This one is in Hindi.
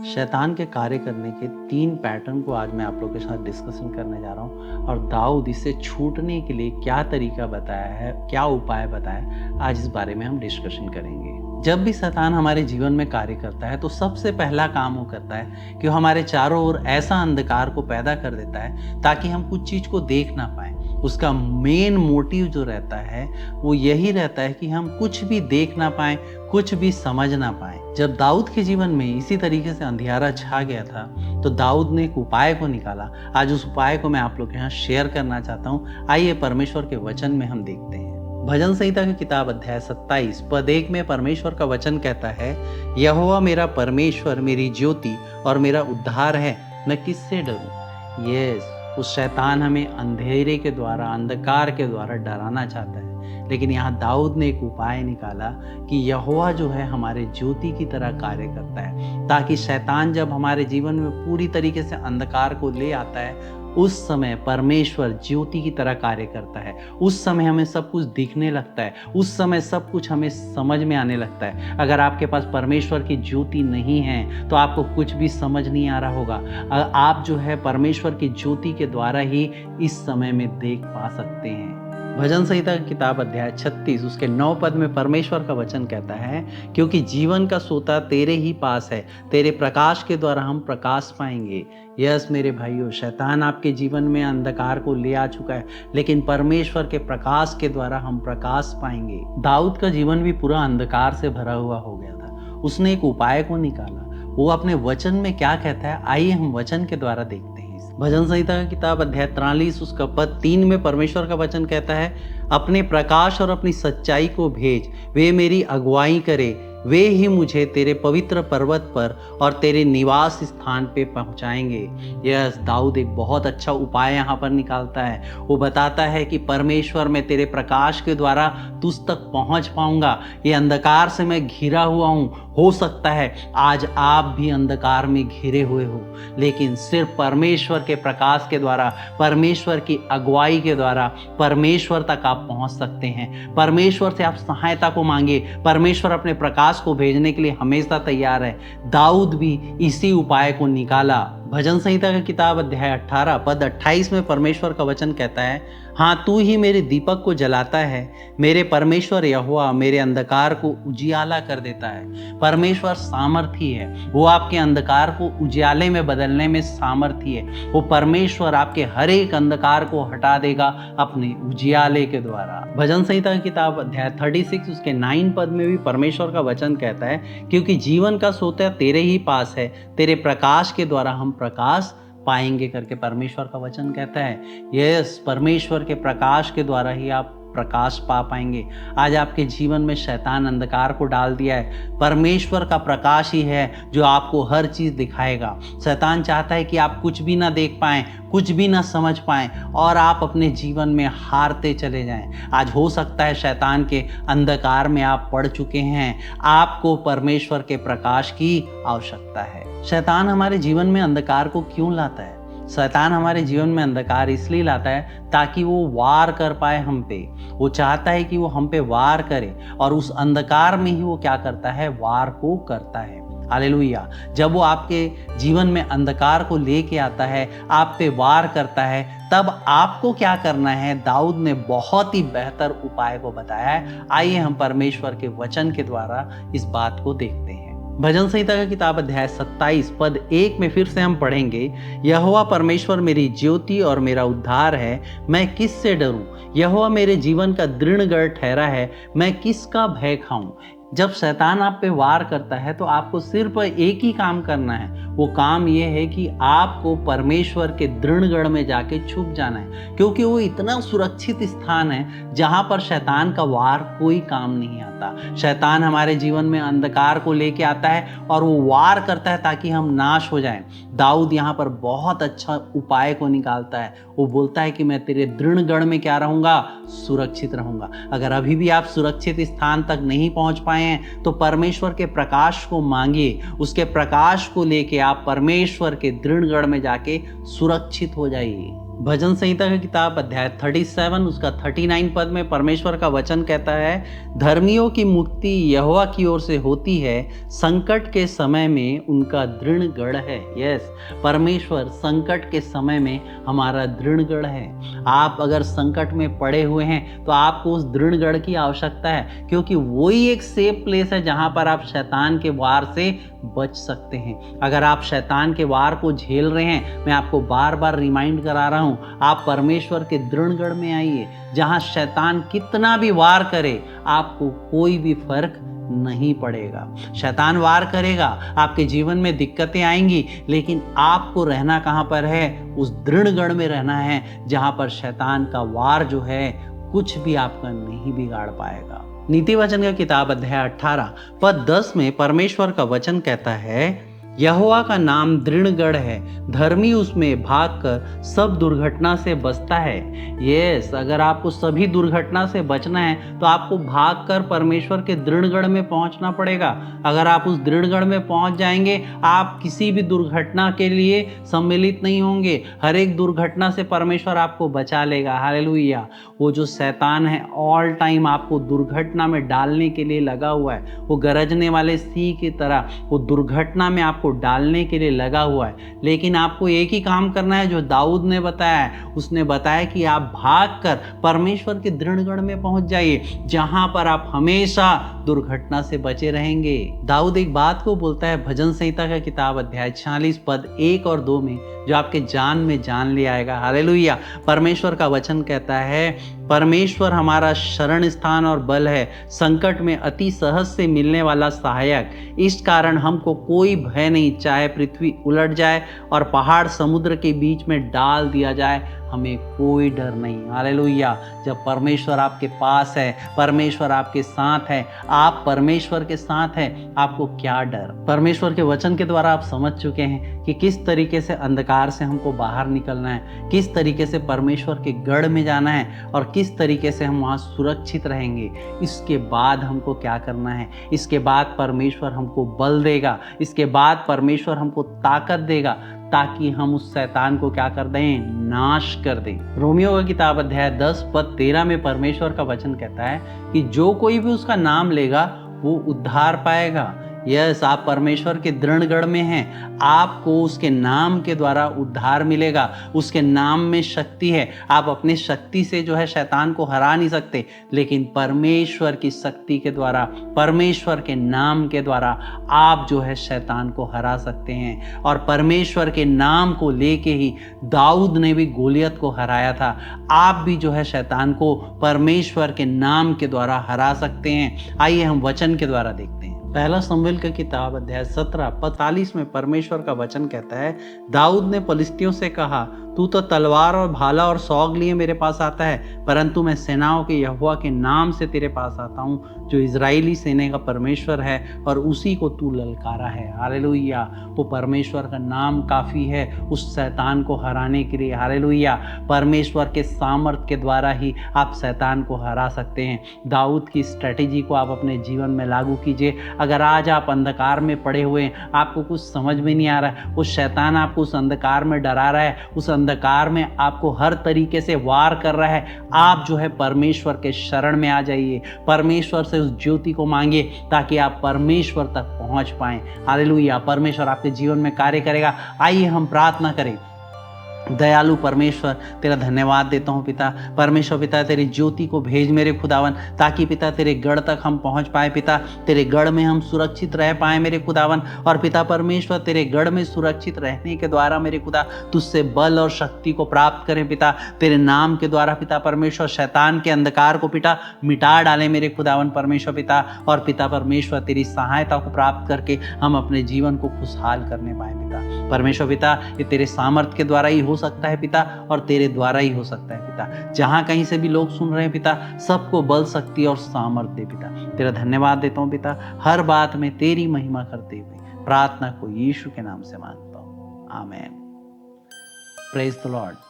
शैतान के कार्य करने के 3 पैटर्न को आज मैं आप लोगों के साथ डिस्कशन करने जा रहा हूँ और दाऊद इससे छूटने के लिए क्या तरीका बताया है, क्या उपाय बताया है, आज इस बारे में हम डिस्कशन करेंगे। जब भी शैतान हमारे जीवन में कार्य करता है तो सबसे पहला काम वो करता है कि वो हमारे चारों ओर ऐसा अंधकार को पैदा कर देता है ताकि हम कुछ चीज़ को देख ना पाएं। उसका मेन मोटिव जो रहता है वो यही रहता है कि हम कुछ भी देख ना पाएं, कुछ भी समझ ना पाएं। जब दाऊद के जीवन में इसी तरीके से अंधियारा छा गया था तो दाऊद ने एक उपाय को निकाला। आज उस उपाय को मैं आप लोग के यहाँ शेयर करना चाहता हूँ। आइए परमेश्वर के वचन में हम देखते हैं। भजन संहिता की किताब अध्याय 27 पद 1 में परमेश्वर का वचन कहता है, यहोवा मेरा परमेश्वर मेरी ज्योति और मेरा उद्धार है, मैं किससे डरूं। यस, उस शैतान हमें अंधेरे के द्वारा, अंधकार के द्वारा डराना चाहता है, लेकिन यहाँ दाऊद ने एक उपाय निकाला कि यहोवा जो है हमारे ज्योति की तरह कार्य करता है, ताकि शैतान जब हमारे जीवन में पूरी तरीके से अंधकार को ले आता है उस समय परमेश्वर ज्योति की तरह कार्य करता है। उस समय हमें सब कुछ दिखने लगता है, उस समय सब कुछ हमें समझ में आने लगता है। अगर आपके पास परमेश्वर की ज्योति नहीं है तो आपको कुछ भी समझ नहीं आ रहा होगा। आप जो है परमेश्वर की ज्योति के द्वारा ही इस समय में देख पा सकते हैं। भजन संहिता की किताब अध्याय 36 उसके 9 पद में परमेश्वर का वचन कहता है, क्योंकि जीवन का सोता तेरे ही पास है, तेरे प्रकाश के द्वारा हम प्रकाश पाएंगे। यस मेरे भाइयों, शैतान आपके जीवन में अंधकार को ले आ चुका है, लेकिन परमेश्वर के प्रकाश के द्वारा हम प्रकाश पाएंगे। दाऊद का जीवन भी पूरा अंधकार से भरा हुआ हो गया था। उसने एक उपाय को निकाला। वो अपने वचन में क्या कहता है, आइए हम वचन के द्वारा देखते हैं। भजन संहिता की किताब अध्याय 43 उसका पद 3 में परमेश्वर का वचन कहता है, अपने प्रकाश और अपनी सच्चाई को भेज, वे मेरी अगुवाई करे, वे ही मुझे तेरे पवित्र पर्वत पर और तेरे निवास स्थान पे पहुंचाएंगे। यस, दाऊद एक बहुत अच्छा उपाय यहाँ पर निकालता है। वो बताता है कि परमेश्वर मैं तेरे प्रकाश के द्वारा तुझ तक पहुंच पाऊंगा। ये अंधकार से मैं घिरा हुआ हूँ। हो सकता है आज आप भी अंधकार में घिरे हुए हो, लेकिन सिर्फ परमेश्वर के प्रकाश के द्वारा, परमेश्वर की अगुवाई के द्वारा परमेश्वर तक आप पहुंच सकते हैं। परमेश्वर से आप सहायता को मांगे। परमेश्वर अपने प्रकाश को भेजने के लिए हमेशा तैयार है। दाऊद भी इसी उपाय को निकाला। भजन संहिता की किताब अध्याय 18 पद 28 में परमेश्वर का वचन कहता है, हाँ तू ही मेरे दीपक को जलाता है, मेरे परमेश्वर यहोवा मेरे अंधकार को उजियाला कर देता है। परमेश्वर सामर्थी है, वो आपके अंधकार को उजियाले में बदलने में सामर्थी है। वो परमेश्वर आपके हर एक अंधकार को हटा देगा अपने उजियाले के द्वारा। भजन संहिता की किताब अध्याय 36 उसके 9 पद में भी परमेश्वर का वचन कहता है, क्योंकि जीवन का सोता तेरे ही पास है, तेरे प्रकाश के द्वारा हम प्रकाश पाएंगे करके परमेश्वर का वचन कहता है। यस, परमेश्वर के प्रकाश के द्वारा ही आप प्रकाश पा पाएंगे। आज आपके जीवन में शैतान अंधकार को डाल दिया है, परमेश्वर का प्रकाश ही है जो आपको हर चीज दिखाएगा। शैतान चाहता है कि आप कुछ भी ना देख पाएं, कुछ भी ना समझ पाएं और आप अपने जीवन में हारते चले जाएं। आज हो सकता है शैतान के अंधकार में आप पड़ चुके हैं, आपको परमेश्वर के प्रकाश की आवश्यकता है। शैतान हमारे जीवन में अंधकार को क्यों लाता है? शैतान हमारे जीवन में अंधकार इसलिए लाता है ताकि वो वार कर पाए हम पे। वो चाहता है कि वो हम पे वार करे और उस अंधकार में ही वो क्या करता है, वार को करता है। हालेलुया। जब वो आपके जीवन में अंधकार को लेके आता है, आप पे वार करता है, तब आपको क्या करना है? दाऊद ने बहुत ही बेहतर उपाय को बताया है। आइए हम परमेश्वर के वचन के द्वारा इस बात को देखते हैं। भजन संहिता का किताब अध्याय 27 पद 1 में फिर से हम पढ़ेंगे, यहोवा परमेश्वर मेरी ज्योति और मेरा उद्धार है, मैं किससे डरूं। यहोवा मेरे जीवन का दृढ़ गढ़ ठहरा है, मैं किसका भय खाऊं। जब शैतान आप पे वार करता है तो आपको सिर्फ एक ही काम करना है। वो काम ये है कि आपको परमेश्वर के दृढ़गढ़ में जाके छुप जाना है, क्योंकि वो इतना सुरक्षित स्थान है जहां पर शैतान का वार कोई काम नहीं आता। शैतान हमारे जीवन में अंधकार को लेके आता है और वो वार करता है ताकि हम नाश हो जाएं। दाऊद यहाँ पर बहुत अच्छा उपाय को निकालता है। वो बोलता है कि मैं तेरे दृढ़गढ़ में क्या रहूंगा, सुरक्षित रहूंगा। अगर अभी भी आप सुरक्षित स्थान तक नहीं पहुंच पाए हैं तो परमेश्वर के प्रकाश को मांगिए। उसके प्रकाश को लेके आप परमेश्वर के दृढ़गढ़ में जाके सुरक्षित हो जाइए। भजन संहिता का किताब अध्याय 37 उसका 39 पद में परमेश्वर का वचन कहता है, धर्मियों की मुक्ति यहोवा की ओर से होती है, संकट के समय में उनका दृढ़ गढ़ है। यस, परमेश्वर संकट के समय में हमारा दृढ़ गढ़ है। आप अगर संकट में पड़े हुए हैं तो आपको उस दृढ़ गढ़ की आवश्यकता है, क्योंकि वही एक सेफ प्लेस है जहां पर आप शैतान के वार से बच सकते हैं। अगर आप शैतान के वार को झेल रहे हैं, मैं आपको बार बार रिमाइंड करा रहा हूं, आप परमेश्वर के दृढ़ गढ़ में आइए, जहां शैतान कितना भी वार करे आपको कोई भी फर्क नहीं पड़ेगा। शैतान वार करेगा, आपके जीवन में दिक्कतें आएंगी, लेकिन आपको रहना कहां पर है? उस दृढ़ गढ़ में रहना है, जहां पर शैतान का वार जो है कुछ भी आपका नहीं बिगाड़ पाएगा। नीति वचन का किताब अध्याय 18 पद 10 में परमेश्वर का वचन कहता है, यहोवा का नाम दृढ़ गढ़ है, धर्मी उसमें भागकर सब दुर्घटना से बचता है। यस, अगर आपको सभी दुर्घटना से बचना है तो आपको भागकर परमेश्वर के दृढ़ गढ़ में पहुंचना पड़ेगा। अगर आप उस दृढ़ गढ़ में पहुंच जाएंगे, आप किसी भी दुर्घटना के लिए सम्मिलित नहीं होंगे। हर एक दुर्घटना से परमेश्वर आपको बचा लेगा। हालेलुया। वो जो शैतान है ऑल टाइम आपको दुर्घटना में डालने के लिए लगा हुआ है, वो गरजने वाले सिंह की तरह वो दुर्घटना में आपको डालने के लिए लगा हुआ है। लेकिन आपको एक ही काम करना है जो दाऊद ने बताया है। उसने बताया कि आप भागकर परमेश्वर के दृढ़ गढ़ में पहुंच जाइए, जहां पर आप हमेशा दुर्घटना से बचे रहेंगे। दाऊद एक बात को बोलता है भजन संहिता का किताब अध्याय 46 पद 1 और 2 में, जो आपके जान में जान ले आएगा। हालेलुया। परमेश्वर का वचन कहता है, परमेश्वर हमारा शरण स्थान और बल है, संकट में अति सहज से मिलने वाला सहायक। इस कारण हमको कोई भय नहीं, चाहे पृथ्वी उलट जाए और पहाड़ समुद्र के बीच में डाल दिया जाए, हमें कोई डर नहीं। हालेलुया। जब परमेश्वर आपके पास है, परमेश्वर आपके साथ है, आप परमेश्वर के साथ हैं, आपको क्या डर। परमेश्वर के वचन के द्वारा आप समझ चुके हैं कि किस तरीके से अंधकार से हमको बाहर निकलना है, किस तरीके से परमेश्वर के गढ़ में जाना है और किस तरीके से हम वहाँ सुरक्षित रहेंगे। इसके बाद हमको क्या करना है? इसके बाद परमेश्वर हमको बल देगा, इसके बाद परमेश्वर हमको ताकत देगा, ताकि हम उस शैतान को क्या कर दें? नाश कर दें। रोमियो का किताब अध्याय 10 पद 13 में परमेश्वर का वचन कहता है कि जो कोई भी उसका नाम लेगा वो उद्धार पाएगा। यस, आप परमेश्वर के दृढ़ गढ़ में हैं, आपको उसके नाम के द्वारा उद्धार मिलेगा। उसके नाम में शक्ति है। आप अपने शक्ति से जो है शैतान को हरा नहीं सकते, लेकिन परमेश्वर की शक्ति के द्वारा, परमेश्वर के नाम के द्वारा आप जो है शैतान को हरा सकते हैं। और परमेश्वर के नाम को लेके ही दाऊद ने भी गोलियत को हराया था। आप भी जो है शैतान को परमेश्वर के नाम के द्वारा हरा सकते हैं। आइए हम वचन के द्वारा देखते हैं। पहला शमूएल का किताब अध्याय 17 पद 45 में परमेश्वर का वचन कहता है, दाऊद ने पलिश्तियों से कहा, तू तो तलवार और भाला और सौग लिए मेरे पास आता है, परंतु मैं सेनाओं के यहोवा के नाम से तेरे पास आता हूँ, जो इजरायली सेना का परमेश्वर है, और उसी को तू ललकारा है। हालेलुया। वो परमेश्वर का नाम काफ़ी है उस शैतान को हराने के लिए। हालेलुया। परमेश्वर के सामर्थ के द्वारा ही आप शैतान को हरा सकते हैं। दाऊद की स्ट्रेटेजी को आप अपने जीवन में लागू कीजिए। अगर आज आप अंधकार में पड़े हुए हैं, आपको कुछ समझ में नहीं आ रहा है, उस शैतान आपको उस अंधकार में डरा रहा है, उस अंधकार में आपको हर तरीके से वार कर रहा है, आप जो है परमेश्वर के शरण में आ जाइए, परमेश्वर से उस ज्योति को मांगिए, ताकि आप परमेश्वर तक पहुंच पाएं। हालेलुया। परमेश्वर आपके जीवन में कार्य करेगा। आइए हम प्रार्थना करें। दयालु परमेश्वर, तेरा धन्यवाद देता हूँ पिता। परमेश्वर पिता, तेरी ज्योति को भेज मेरे खुदावन, ताकि पिता तेरे गढ़ तक हम पहुँच पाए। पिता तेरे गढ़ में हम सुरक्षित रह पाए मेरे खुदावन। और पिता परमेश्वर, तेरे गढ़ में सुरक्षित रहने के द्वारा मेरे खुदा तुझसे बल और शक्ति को प्राप्त करें पिता। तेरे नाम के द्वारा पिता परमेश्वर शैतान के अंधकार को पिता मिटा डालें मेरे खुदावन परमेश्वर पिता। और पिता परमेश्वर, तेरी सहायता को प्राप्त करके हम अपने जीवन को खुशहाल करने पाए पिता। परमेश्वर पिता, ये तेरे सामर्थ्य के द्वारा ही हो सकता है पिता, और तेरे द्वारा ही हो सकता है पिता। जहाँ कहीं से भी लोग सुन रहे हैं पिता, सबको बल, शक्ति और सामर्थ्य दे पिता। तेरा धन्यवाद देता हूँ पिता। हर बात में तेरी महिमा करते हुए प्रार्थना को यीशु के नाम से मांगता हूँ, आमीन। Praise the Lord.